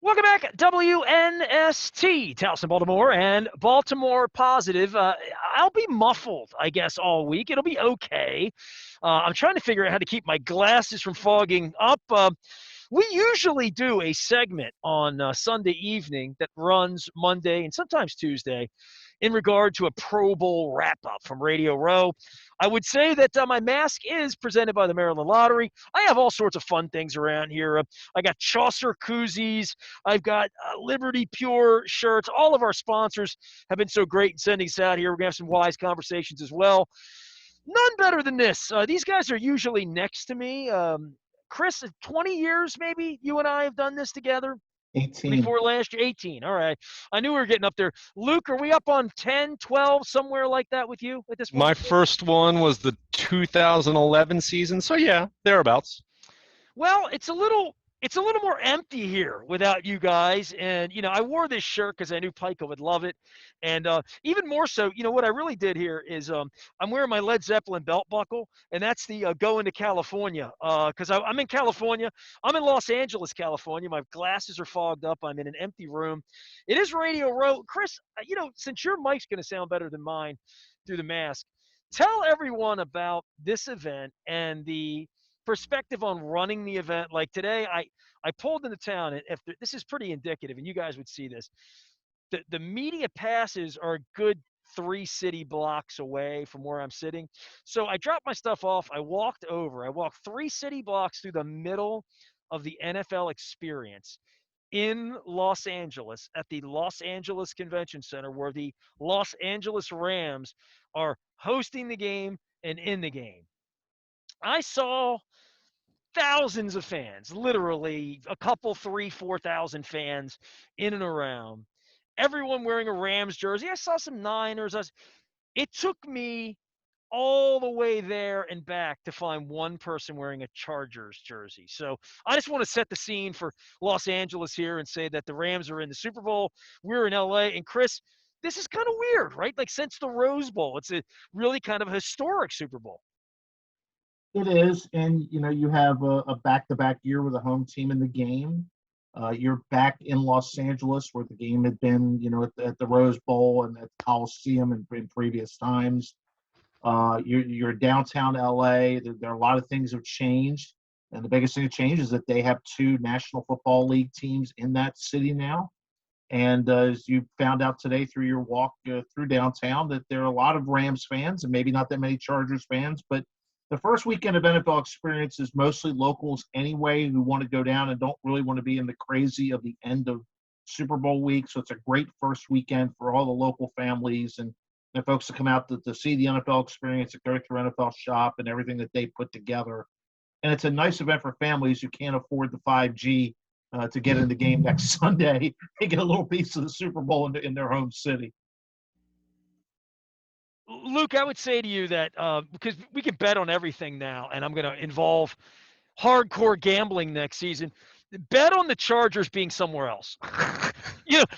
Welcome back, WNST, Towson, Baltimore, and Baltimore Positive. I'll be muffled, I guess, all week. It'll be okay. I'm trying to figure out how to keep my glasses from fogging up. We usually do a segment on Sunday evening that runs Monday and sometimes Tuesday in regard to a Pro Bowl wrap up from Radio Row. I would say that my mask is presented by the Maryland Lottery. I have all sorts of fun things around here. I got Chaucer koozies. I've got Liberty Pure shirts. All of our sponsors have been so great in sending us out here. We're going to have some wise conversations as well. None better than this. These guys are usually next to me. Chris, 20 years maybe you and I have done this together? 18. Before last year? 18. All right. I knew we were getting up there. Luke, are we up on 10, 12, somewhere like that with you at this point? My first one was the 2011 season, so yeah, thereabouts. Well, it's a little more empty here without you guys. And, I wore this shirt because I knew Pico would love it. And even more so, what I really did here is I'm wearing my Led Zeppelin belt buckle, and that's the Going to California. Because I'm in California. I'm in Los Angeles, California. My glasses are fogged up. I'm in an empty room. It is Radio Row. Chris, since your mic's going to sound better than mine through the mask, tell everyone about this event and the perspective on running the event. Like today, I pulled into town, and this is pretty indicative, and you guys would see this. The media passes are a good 3 city blocks away from where I'm sitting. So I dropped my stuff off. I walked 3 city blocks through the middle of the NFL experience in Los Angeles at the Los Angeles Convention Center, where the Los Angeles Rams are hosting the game and in the game. I saw thousands of fans, literally a couple, 3, 4,000 fans in and around. Everyone wearing a Rams jersey. I saw some Niners. It took me all the way there and back to find one person wearing a Chargers jersey. So I just want to set the scene for Los Angeles here and say that the Rams are in the Super Bowl. We're in LA. And Chris, this is kind of weird, right? Like since the Rose Bowl, it's a really kind of a historic Super Bowl. It is, and you have a back-to-back year with a home team in the game. You're back in Los Angeles where the game had been, at the Rose Bowl and at the Coliseum in previous times. You're downtown LA. There are a lot of things have changed, and the biggest thing that changed is that they have 2 National Football League teams in that city now. And as you found out today through your walk through downtown, that there are a lot of Rams fans and maybe not that many Chargers fans, but the first weekend of NFL experience is mostly locals anyway who want to go down and don't really want to be in the crazy of the end of Super Bowl week. So it's a great first weekend for all the local families and folks to come out to see the NFL experience, to go through NFL Shop and everything that they put together. And it's a nice event for families who can't afford the 5G to get in the game next Sunday and get a little piece of the Super Bowl in their home city. Luke, I would say to you that because we can bet on everything now, and I'm going to involve hardcore gambling next season. Bet on the Chargers being somewhere else.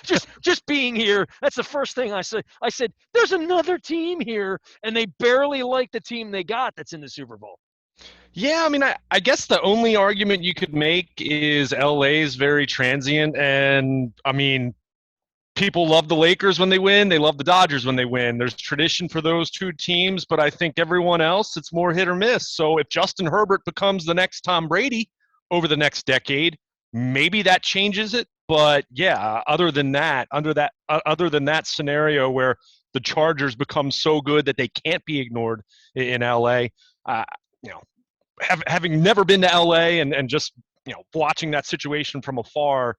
just being here. That's the first thing I said. I said, there's another team here, and they barely like the team they got that's in the Super Bowl. Yeah, I mean, I guess the only argument you could make is LA is very transient, and I mean, people love the Lakers when they win. They love the Dodgers when they win. There's tradition for those 2 teams, but I think everyone else, it's more hit or miss. So if Justin Herbert becomes the next Tom Brady over the next decade, maybe that changes it. But yeah, other than that scenario where the Chargers become so good that they can't be ignored in LA, having never been to LA and just watching that situation from afar,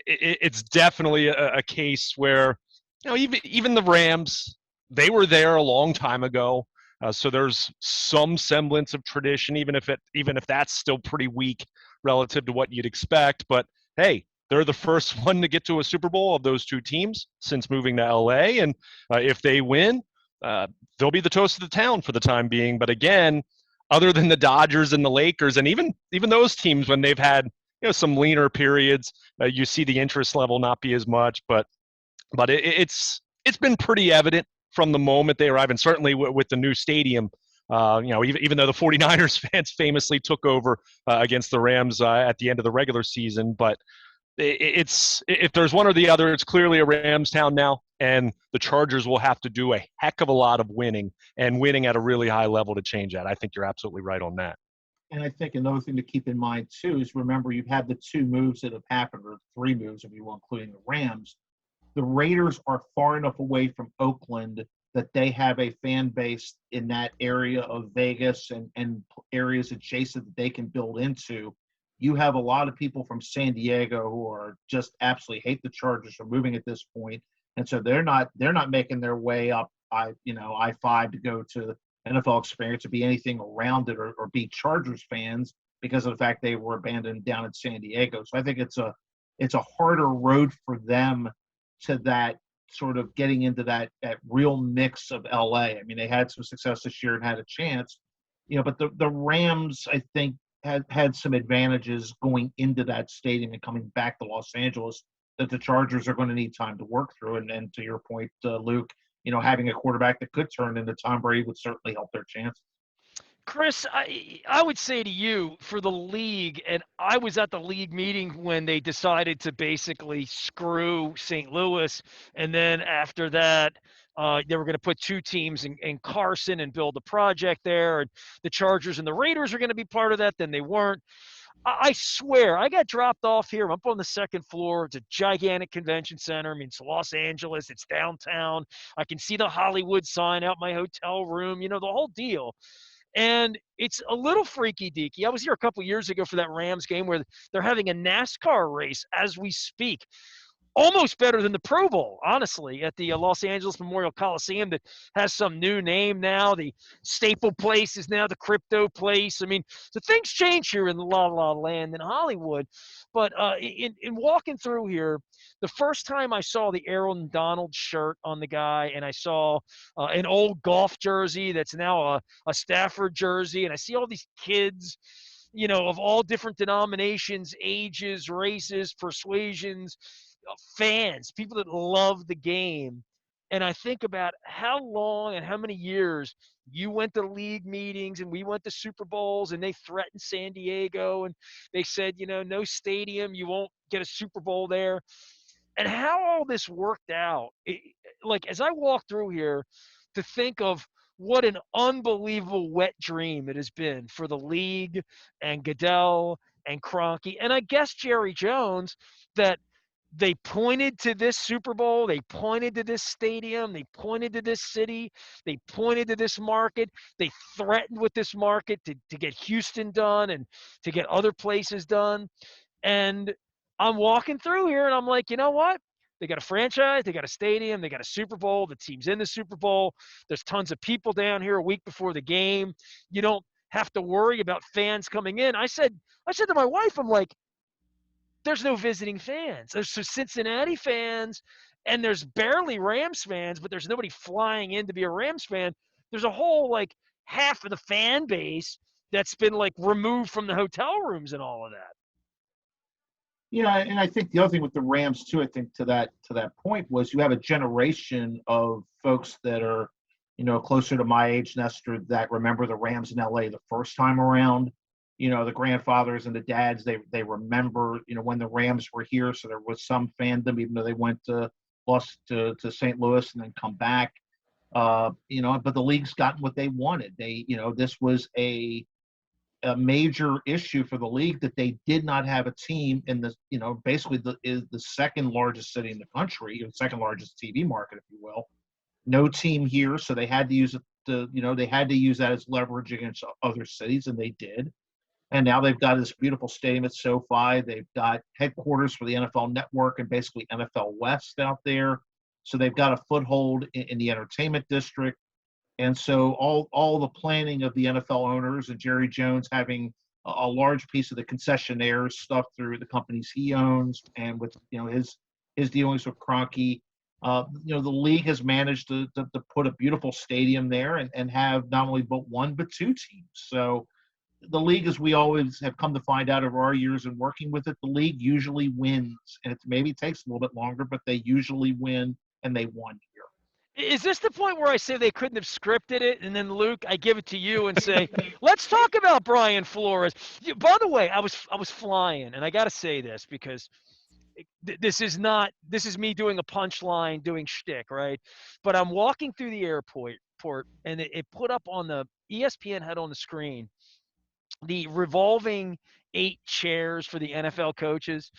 it's definitely a case where even the Rams, they were there a long time ago, so there's some semblance of tradition, even if that's still pretty weak relative to what you'd expect. But hey, they're the first one to get to a Super Bowl of those 2 teams since moving to LA, and if they win, they'll be the toast of the town for the time being. But again, other than the Dodgers and the Lakers, and even those teams when they've had some leaner periods, you see the interest level not be as much, but it's been pretty evident from the moment they arrive, and certainly with the new stadium. Even though the 49ers fans famously took over against the Rams at the end of the regular season, but it's if there's one or the other, it's clearly a Rams town now, and the Chargers will have to do a heck of a lot of winning and winning at a really high level to change that. I think you're absolutely right on that. And I think another thing to keep in mind too is remember you've had the two moves that have happened, or three moves if you will, including the Rams. The Raiders are far enough away from Oakland that they have a fan base in that area of Vegas and areas adjacent that they can build into. You have a lot of people from San Diego who are just absolutely hate the Chargers for moving at this point, and so they're not making their way up I-5 to go to the NFL experience or be anything around it or be Chargers fans because of the fact they were abandoned down in San Diego. So I think it's a harder road for them to that sort of getting into that real mix of LA. I mean, they had some success this year and had a chance, but the Rams, I think, had some advantages going into that stadium and coming back to Los Angeles that the Chargers are going to need time to work through. And to your point, Luke, having a quarterback that could turn into Tom Brady would certainly help their chances. Chris, I would say to you for the league, and I was at the league meeting when they decided to basically screw St. Louis, and then after that, they were going to put two teams in Carson and build a project there, and the Chargers and the Raiders are going to be part of that. Then they weren't. I swear, I got dropped off here. I'm up on the second floor. It's a gigantic convention center. I mean, it's Los Angeles. It's downtown. I can see the Hollywood sign out my hotel room. The whole deal. And it's a little freaky deaky. I was here a couple years ago for that Rams game where they're having a NASCAR race as we speak. Almost better than the Pro Bowl, honestly, at the Los Angeles Memorial Coliseum that has some new name now. The Staple Place is now the Crypto Place. I mean, so things change here in La La Land in Hollywood. But in walking through here, the first time I saw the Aaron Donald shirt on the guy, and I saw an old golf jersey that's now a Stafford jersey, and I see all these kids, of all different denominations, ages, races, persuasions, fans, people that love the game. And I think about how long and how many years you went to league meetings and we went to Super Bowls and they threatened San Diego and they said, no stadium, you won't get a Super Bowl there. And how all this worked out, like as I walk through here to think of what an unbelievable wet dream it has been for the league and Goodell and Kroenke and I guess Jerry Jones that they pointed to this Super Bowl. They pointed to this stadium. They pointed to this city. They pointed to this market. They threatened with this market to get Houston done and to get other places done. And I'm walking through here and I'm like, you know what? They got a franchise. They got a stadium. They got a Super Bowl. The team's in the Super Bowl. There's tons of people down here a week before the game. You don't have to worry about fans coming in. I said to my wife, I'm like, there's no visiting fans. There's some Cincinnati fans, and there's barely Rams fans, but there's nobody flying in to be a Rams fan. There's a whole half of the fan base that's been removed from the hotel rooms and all of that. Yeah, and I think the other thing with the Rams too, I think to that point was you have a generation of folks that are, closer to my age, Nestor, that remember the Rams in LA the first time around. The grandfathers and the dads, they remember, when the Rams were here. So there was some fandom, even though they went lost to St. Louis and then come back. But the league's gotten what they wanted. This was a major issue for the league that they did not have a team in the, basically is the second largest city in the country, or second largest TV market, if you will. No team here, so they had to use it they had to use that as leverage against other cities, and they did. And now they've got this beautiful stadium at SoFi. They've got headquarters for the NFL Network and basically NFL West out there. So they've got a foothold in the entertainment district. And so all the planning of the NFL owners and Jerry Jones having a large piece of the concessionaires stuff through the companies he owns, and with his dealings with Kroenke, the league has managed to put a beautiful stadium there and have not only but one but two teams. So the league, as we always have come to find out over our years in working with it, the league usually wins, and it maybe takes a little bit longer, but they usually win, and they won here. Is this the point where I say they couldn't have scripted it, and then Luke, I give it to you and say, let's talk about Brian Flores? By the way, I was flying, and I got to say this because this is not, this is me doing a punchline, doing shtick, right? But I'm walking through the airport, and it put up on the ESPN had on the screen the revolving 8 chairs for the NFL coaches,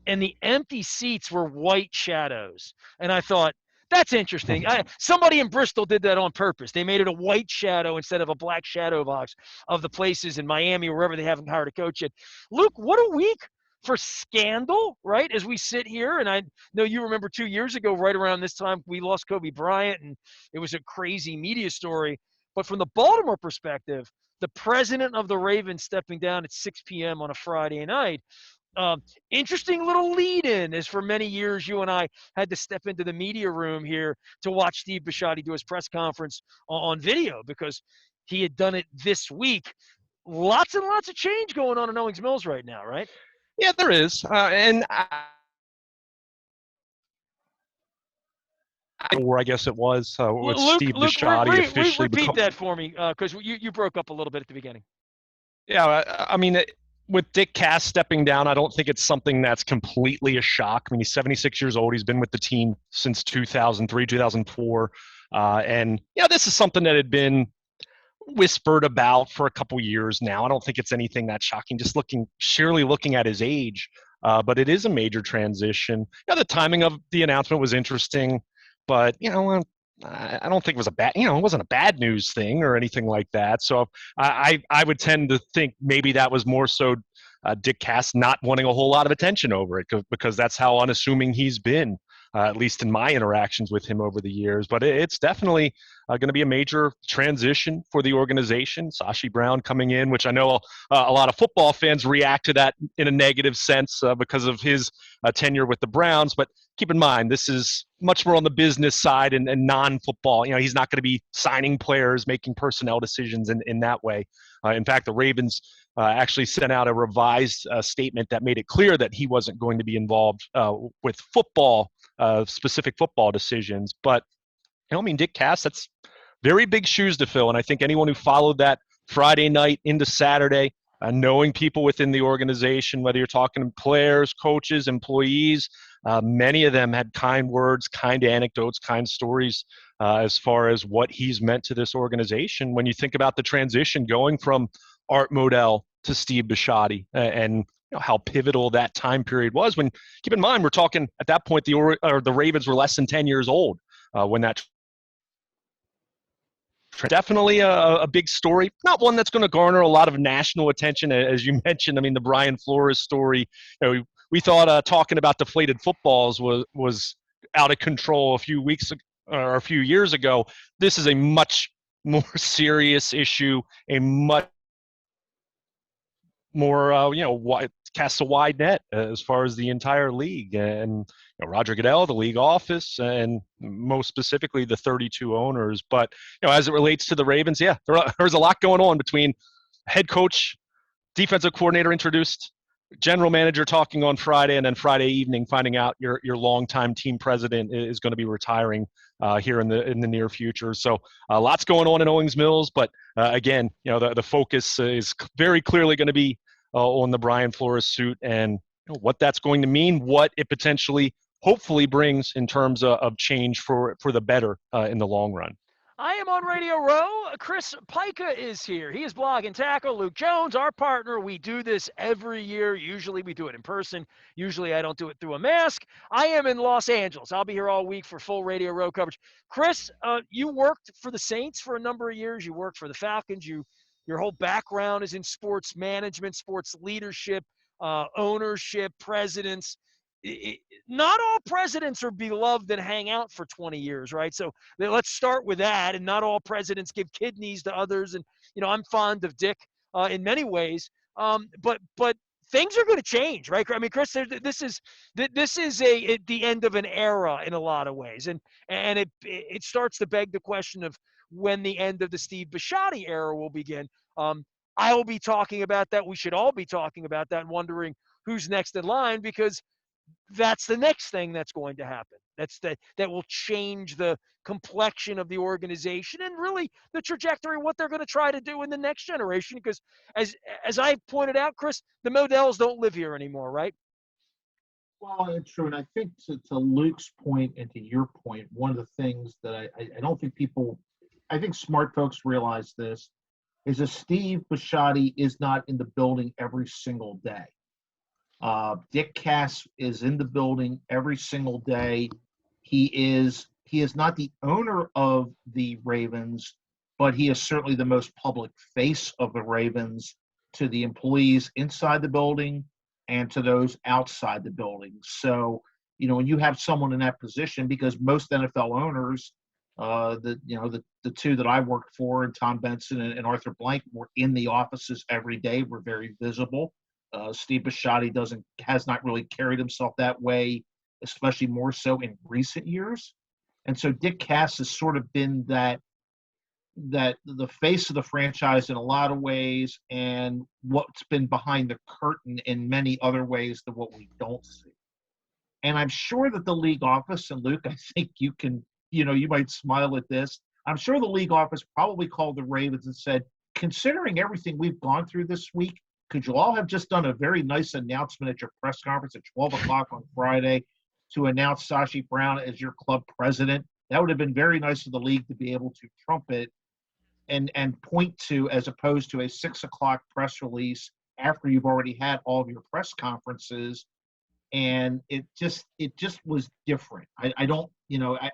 and the empty seats were white shadows. And I thought, that's interesting. Somebody in Bristol did that on purpose. They made it a white shadow instead of a black shadow box of the places in Miami or wherever they haven't hired a coach yet. Luke, what a week for scandal, right? As we sit here, and I know you remember 2 years ago, right around this time, we lost Kobe Bryant, and it was a crazy media story. But from the Baltimore perspective, the president of the Ravens stepping down at 6 p.m. on a Friday night. Interesting little lead in, as for many years you and I had to step into the media room here to watch Steve Bisciotti do his press conference on video because he had done it this week. Lots and lots of change going on in Owings Mills right now, right? Yeah, there is. Or I guess it was with Steve Luke, Bisciotti officially repeat become. that for me because you broke up a little bit at the beginning. Yeah, I mean, with Dick Cass stepping down, I don't think it's something that's completely a shock. I mean, he's 76 years old. He's been with the team since 2003, 2004. And, this is something that had been whispered about for a couple years now. I don't think it's anything that shocking, just sheerly looking at his age. But it is a major transition. The timing of the announcement was interesting, but, I don't think it was it wasn't a bad news thing or anything like that. So I would tend to think maybe that was more so Dick Cass not wanting a whole lot of attention over it because that's how unassuming he's been, at least in my interactions with him over the years. But it's definitely going to be a major transition for the organization. Sashi Brown coming in, which I know a lot of football fans react to that in a negative sense because of his tenure with the Browns. But keep in mind, this is much more on the business side and non-football. He's not going to be signing players, making personnel decisions in that way. In fact, the Ravens actually sent out a revised statement that made it clear that he wasn't going to be involved with football, specific football decisions. But, Dick Cass, that's very big shoes to fill. And I think anyone who followed that Friday night into Saturday, knowing people within the organization, whether you're talking players, coaches, employees, many of them had kind words, kind anecdotes, kind stories as far as what he's meant to this organization. When you think about the transition going from Art Modell to Steve Bisciotti and how pivotal that time period was. When keep in mind, we're talking at that point the Ravens were less than 10 years old when that. Definitely a big story, not one that's going to garner a lot of national attention, as you mentioned. I mean, the Brian Flores story. We thought talking about deflated footballs was out of control a few years ago. This is a much more serious issue, a much more casts a wide net as far as the entire league. And Roger Goodell, the league office, and most specifically the 32 owners. But as it relates to the Ravens, there's a lot going on between head coach, defensive coordinator introduced, general manager talking on Friday, and then Friday evening finding out your longtime team president is going to be retiring here in the near future. So lots going on in Owings Mills, but again, the focus is very clearly going to be on the Brian Flores suit and what that's going to mean, what it potentially, hopefully, brings in terms of change for the better in the long run. I am on Radio Row. Chris Pica is here. He is Blog and Tackle. Luke Jones, our partner. We do this every year. Usually we do it in person. Usually I don't do it through a mask. I am in Los Angeles. I'll be here all week for full Radio Row coverage. Chris, you worked for the Saints for a number of years. You worked for the Falcons. Your whole background is in sports management, sports leadership, ownership, presidents. Not all presidents are beloved and hang out for 20 years, right? So let's start with that. And not all presidents give kidneys to others. And I'm fond of Dick in many ways, but things are going to change, right? I mean, Chris, this is the end of an era in a lot of ways, and it starts to beg the question of when the end of the Steve Bisciotti era will begin. I will be talking about that. We should all be talking about that and wondering who's next in line, because that's the next thing that's going to happen. That will change the complexion of the organization and really the trajectory of what they're going to try to do in the next generation. Because as I pointed out, Chris, the Modells don't live here anymore, right? Well, it's true. And I think to Luke's point and to your point, one of the things that I don't think people, I think smart folks realize this, is that Steve Bisciotti is not in the building every single day. Dick Cass is in the building every single day. He is not the owner of the Ravens, but he is certainly the most public face of the Ravens to the employees inside the building and to those outside the building. So, when you have someone in that position, because most NFL owners, the two that I worked for, and Tom Benson and Arthur Blank, were in the offices every day, were very visible. Steve Bisciotti has not really carried himself that way, especially more so in recent years. And so Dick Cass has sort of been that the face of the franchise in a lot of ways, and what's been behind the curtain in many other ways than what we don't see. And I'm sure that the league office, and Luke, I think you can, you might smile at this. I'm sure the league office probably called the Ravens and said, considering everything we've gone through this week, could you all have just done a very nice announcement at your press conference at 12 o'clock on Friday to announce Sashi Brown as your club president? That would have been very nice of the league to be able to trumpet and point to, as opposed to a 6 o'clock press release after you've already had all of your press conferences. And it just was different. I don't,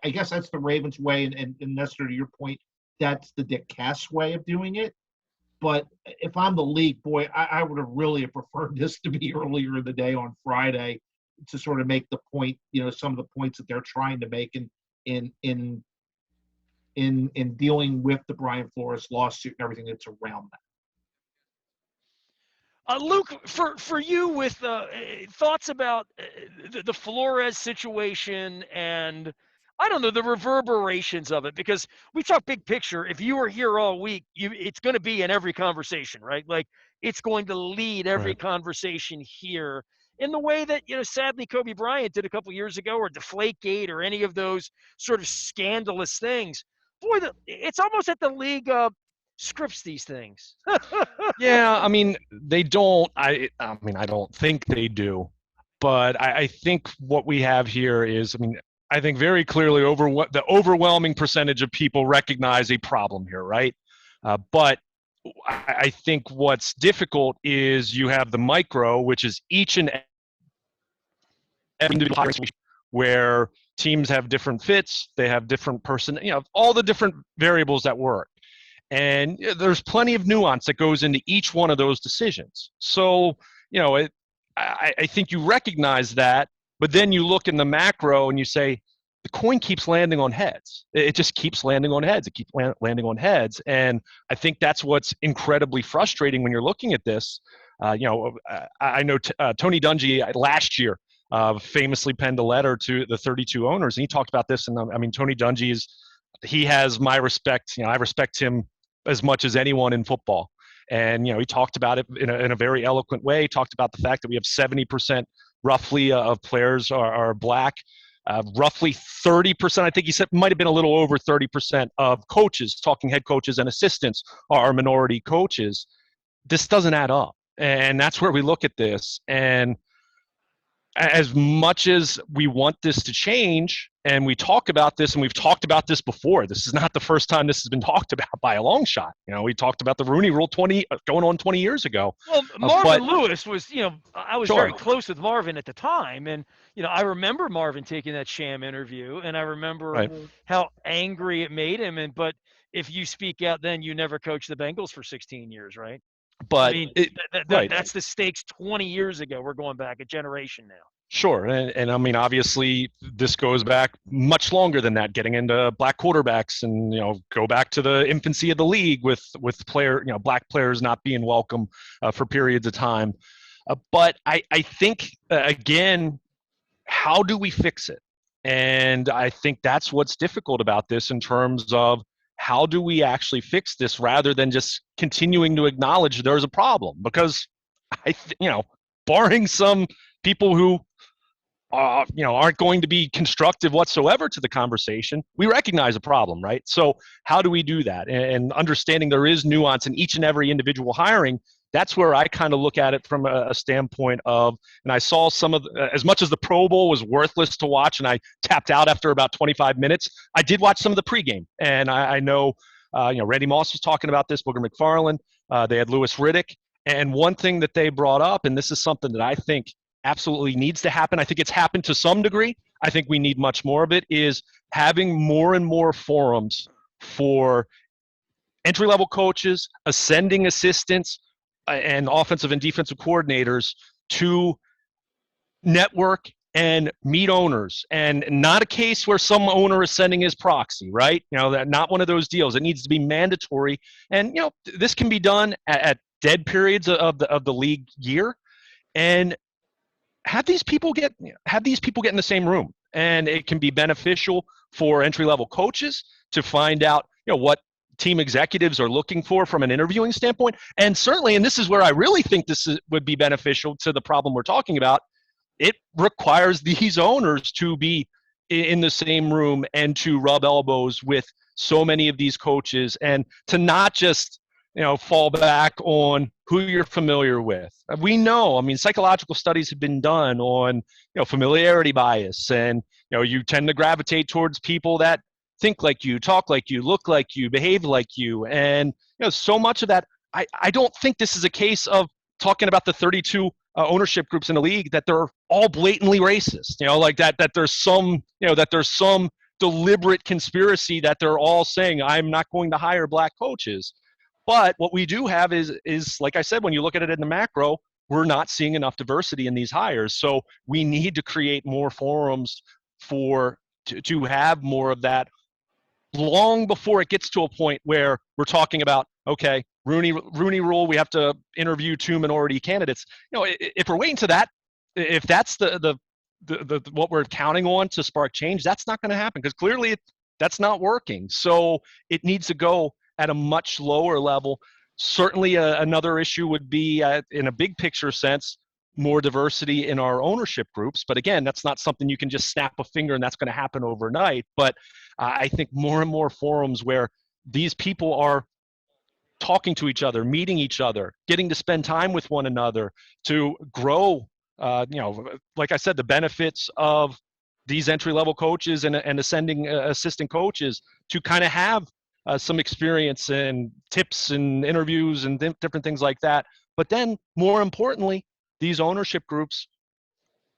I guess that's the Ravens way. And Nestor, to your point, that's the Dick Cass way of doing it. But if I'm the league, boy, I would have really preferred this to be earlier in the day on Friday to sort of make the point, some of the points that they're trying to make in dealing with the Brian Flores lawsuit and everything that's around that. Luke, for you, with thoughts about the Flores situation and, I don't know, the reverberations of it, because we talk big picture. If you were here all week, it's going to be in every conversation, right? Like, it's going to lead every conversation here in the way that, sadly, Kobe Bryant did a couple years ago, or Deflategate, or any of those sort of scandalous things. Boy, it's almost that the league scripts these things. Yeah, I mean, they don't. I don't think they do. But I think what we have here is, I think very clearly the overwhelming percentage of people recognize a problem here, right? But I think what's difficult is you have the micro, which is each and every individual situation, where teams have different fits, they have different all the different variables that work. And there's plenty of nuance that goes into each one of those decisions. So, I think you recognize that, but then you look in the macro and you say, the coin keeps landing on heads. It just keeps landing on heads. It keeps landing on heads. And I think that's what's incredibly frustrating when you're looking at this. I know Tony Dungy last year famously penned a letter to the 32 owners, and he talked about this. And Tony Dungy he has my respect. I respect him as much as anyone in football. And, he talked about it in a very eloquent way. He talked about the fact that we have 70% roughly of players are black. Roughly 30%, I think he said, might have been a little over 30% of coaches, talking head coaches and assistants, are minority coaches. This doesn't add up. And that's where we look at this. And as much as we want this to change, and we talk about this, and we've talked about this before, this is not the first time this has been talked about by a long shot. We talked about the Rooney Rule going on 20 years ago. Well, Marvin Lewis was, I was very close with Marvin at the time, and I remember Marvin taking that sham interview, and I remember how angry it made him. But if you speak out, then you never coached the Bengals for 16 years, right? But that's the stakes 20 years ago. We're going back a generation now. Sure. And obviously this goes back much longer than that, getting into black quarterbacks and, go back to the infancy of the league with black players not being welcome for periods of time. But I think, again, how do we fix it? And I think that's what's difficult about this, in terms of how do we actually fix this, rather than just continuing to acknowledge there's a problem. Because barring some people who aren't going to be constructive whatsoever to the conversation, we recognize a problem, right? So how do we do that? And understanding there is nuance in each and every individual hiring, That's where I kind of look at it from a standpoint of, and I saw some of, as much as the Pro Bowl was worthless to watch and I tapped out after about 25 minutes, I did watch some of the pregame. And I know, Randy Moss was talking about this, Booger McFarland, they had Lewis Riddick. And one thing that they brought up, and this is something that I think absolutely needs to happen, I think it's happened to some degree, I think we need much more of it, is having more and more forums for entry-level coaches, ascending assistants, and offensive and defensive coordinators to network and meet owners, and not a case where some owner is sending his proxy, right? That not one of those deals. It needs to be mandatory, and this can be done at dead periods of the league year, and have these people get in the same room, and it can be beneficial for entry-level coaches to find out what team executives are looking for from an interviewing standpoint. And certainly, and this is where I really think would be beneficial to the problem we're talking about, it requires these owners to be in the same room and to rub elbows with so many of these coaches, and to not just fall back on who you're familiar with. We know, I mean, psychological studies have been done on familiarity bias, and you tend to gravitate towards people that think like you, talk like you, look like you, behave like you. And so much of that, I don't think this is a case of talking about the 32 ownership groups in the league that they're all blatantly racist, like that there's some deliberate conspiracy that they're all saying, I'm not going to hire black coaches. But what we do have is like I said, when you look at it in the macro, we're not seeing enough diversity in these hires. So we need to create more forums to have more of that, long before it gets to a point where we're talking about, okay, Rooney rule, we have to interview 2 minority candidates. If we're waiting to that, if that's the what we're counting on to spark change, that's not going to happen, because clearly that's not working. So it needs to go at a much lower level. Certainly another issue would be, in a big picture sense, more diversity in our ownership groups. But again, that's not something you can just snap a finger and that's going to happen overnight. But I think more and more forums where these people are talking to each other, meeting each other, getting to spend time with one another, to grow, like I said, the benefits of these entry-level coaches and ascending assistant coaches, to kind of have some experience and tips and interviews and different things like that. But then, more importantly, these ownership groups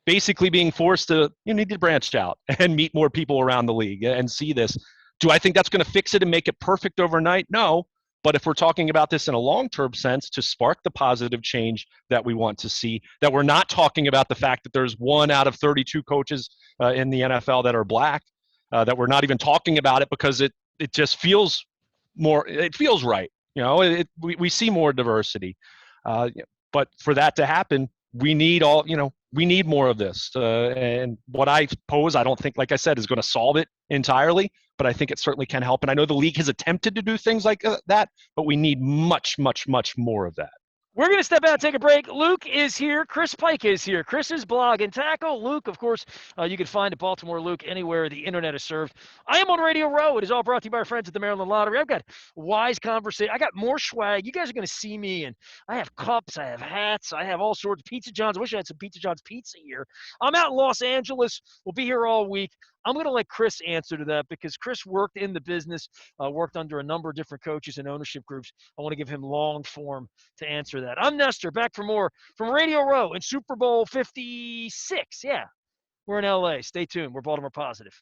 basically being forced to, you need to branch out and meet more people around the league and see this. Do I think that's going to fix it and make it perfect overnight? No. But if we're talking about this in a long-term sense, to spark the positive change that we want to see, that we're not talking about the fact that there's 1 out of 32 coaches in the NFL that are black, that we're not even talking about it because it just feels more, it feels right. We see more diversity. But for that to happen, we need we need more of this. And what I pose, I don't think, like I said, is going to solve it entirely, but I think it certainly can help. And I know the league has attempted to do things like that, but we need much, much, much more of that. We're going to step out and take a break. Luke is here. Chris Pike is here. Chris's Blog and Tackle. Luke, of course, you can find at Baltimore Luke anywhere the internet is served. I am on Radio Row. It is all brought to you by our friends at the Maryland Lottery. I've got wise conversation. I got more swag. You guys are going to see me, and I have cups. I have hats. I have all sorts of Pizza John's. I wish I had some Pizza John's pizza here. I'm out in Los Angeles. We'll be here all week. I'm going to let Chris answer to that, because Chris worked in the business, worked under a number of different coaches and ownership groups. I want to give him long form to answer that. I'm Nestor, back for more from Radio Row in Super Bowl 56. Yeah, we're in LA. Stay tuned. We're Baltimore Positive.